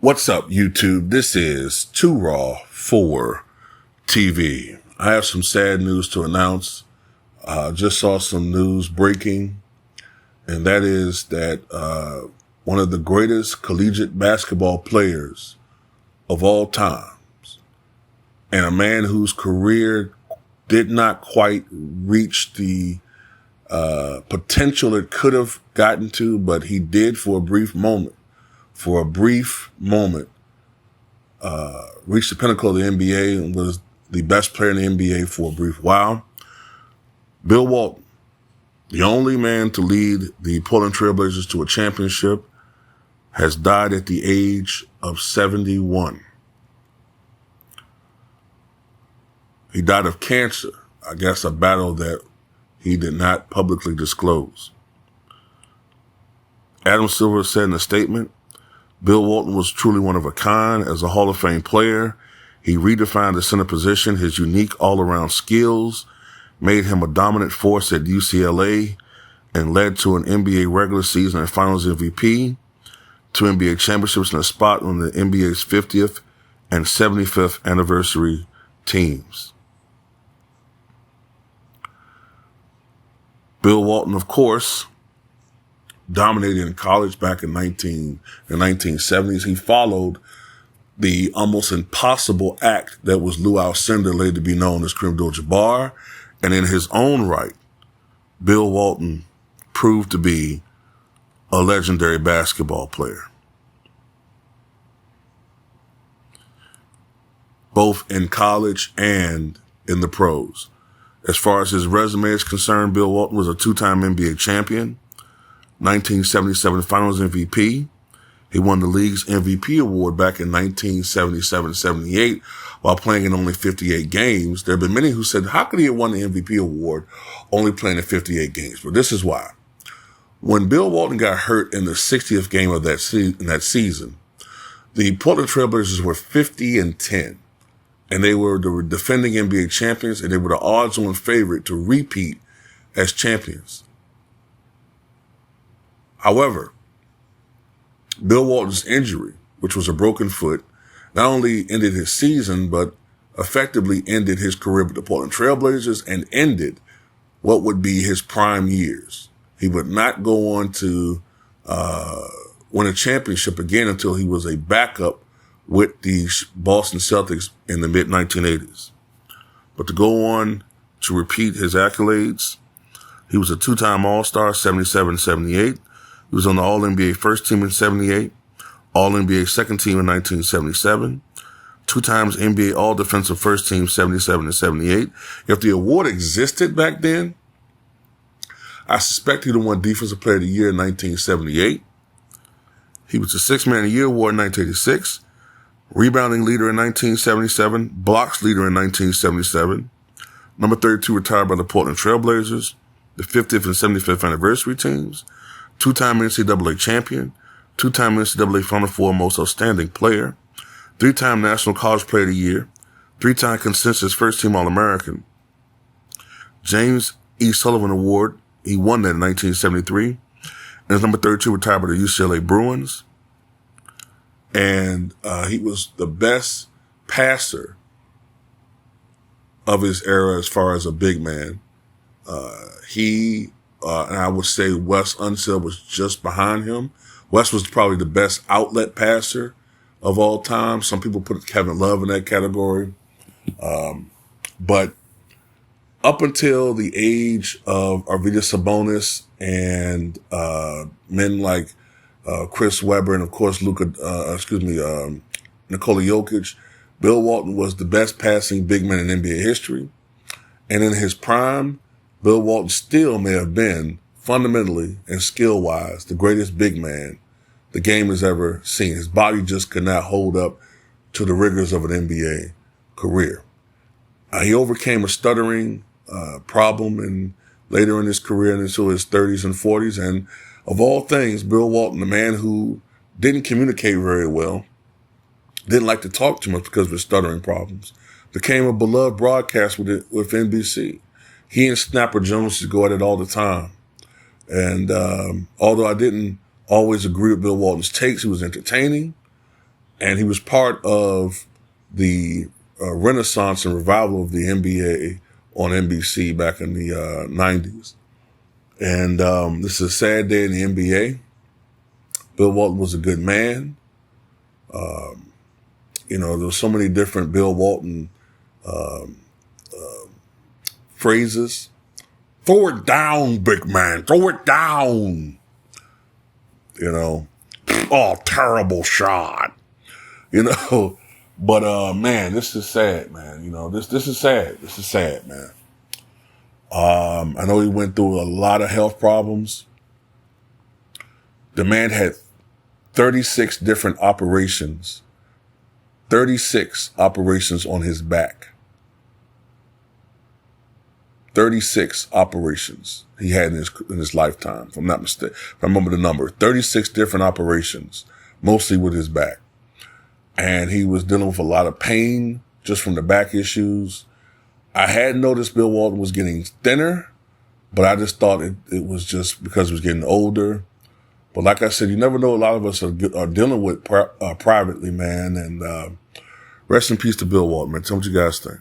What's up, YouTube? This is Too Raw for TV. I have some sad news to announce. Just saw some news breaking, and that is that one of the greatest collegiate basketball players of all times, and a man whose career did not quite reach the potential it could have gotten to, but he did for a brief moment. Reached the pinnacle of the NBA and was the best player in the NBA for a brief while. Bill Walton, the only man to lead the Portland Trail Blazers to a championship, has died at the age of 71. He died of cancer, I guess a battle that he did not publicly disclose. Adam Silver said in a statement, Bill Walton was truly one of a kind. As a Hall of Fame player, he redefined the center position. His unique all-around skills made him a dominant force at UCLA and led to an NBA regular season and finals MVP, 2 NBA championships, and a spot on the NBA's 50th and 75th anniversary teams. Bill Walton, of course, dominated in college back in the 1970s. He followed the almost impossible act that was Lou Alcindor, later to be known as Kareem Abdul-Jabbar. And in his own right, Bill Walton proved to be a legendary basketball player, both in college and in the pros. As far as his resume is concerned, Bill Walton was a 2-time NBA champion, 1977 Finals MVP. He won the league's MVP award back in 1977-78 while playing in only 58 games. There have been many who said, how could he have won the MVP award only playing in 58 games? But this is why. When Bill Walton got hurt in the 60th game of that season, the Portland Trail Blazers were 50-10. And they were the defending NBA champions, and they were the odds-on favorite to repeat as champions. However, Bill Walton's injury, which was a broken foot, not only ended his season, but effectively ended his career with the Portland Trail Blazers and ended what would be his prime years. He would not go on to win a championship again until he was a backup with the Boston Celtics in the mid-1980s. But to go on to repeat his accolades, he was a 2-time All-Star, 77-78. He was on the All-NBA first team in 78, All-NBA second team in 1977, 2 times NBA All-Defensive first team, 77 and 78. If the award existed back then, I suspect he'd have won Defensive Player of the Year in 1978. He was the 6th Man of the Year award in 1986, Rebounding Leader in 1977, Blocks Leader in 1977, number 32 retired by the Portland Trail Blazers, the 50th and 75th anniversary teams, 2-time NCAA champion, 2-time NCAA Final Four Most Outstanding Player, 3-time National College Player of the Year, 3-time Consensus First Team All-American. James E. Sullivan Award, he won that in 1973, and is number 32 retired by the UCLA Bruins. And he was the best passer of his era as far as a big man. And I would say Wes Unseld was just behind him. Wes was probably the best outlet passer of all time. Some people put Kevin Love in that category. But up until the age of Arvydas Sabonis and men like Chris Webber and, of course, Nikola Jokic, Bill Walton was the best passing big man in NBA history. And in his prime, Bill Walton still may have been, fundamentally and skill-wise, the greatest big man the game has ever seen. His body just could not hold up to the rigors of an NBA career. He overcame a stuttering problem later in his career and into his 30s and 40s. And of all things, Bill Walton, the man who didn't communicate very well, didn't like to talk too much because of his stuttering problems, became a beloved broadcaster with NBC. He and Snapper Jones used to go at it all the time. And although I didn't always agree with Bill Walton's takes, he was entertaining. And he was part of the renaissance and revival of the NBA on NBC back in the 90s. And this is a sad day in the NBA. Bill Walton was a good man. You know, there were so many different Bill Walton phrases. Throw it down, big man. Throw it down. You know, oh, terrible shot. You know, but man, this is sad, man. You know, this is sad. This is sad, man. I know he went through a lot of health problems. The man had 36 different operations. 36 operations on his back. 36 operations he had in his lifetime, if I'm not mistaken. If I remember the number, 36 different operations, mostly with his back. And he was dealing with a lot of pain just from the back issues. I had noticed Bill Walton was getting thinner, but I just thought it was just because he was getting older. But like I said, you never know. A lot of us are dealing with privately, man. And rest in peace to Bill Walton, man. Tell me what you guys think.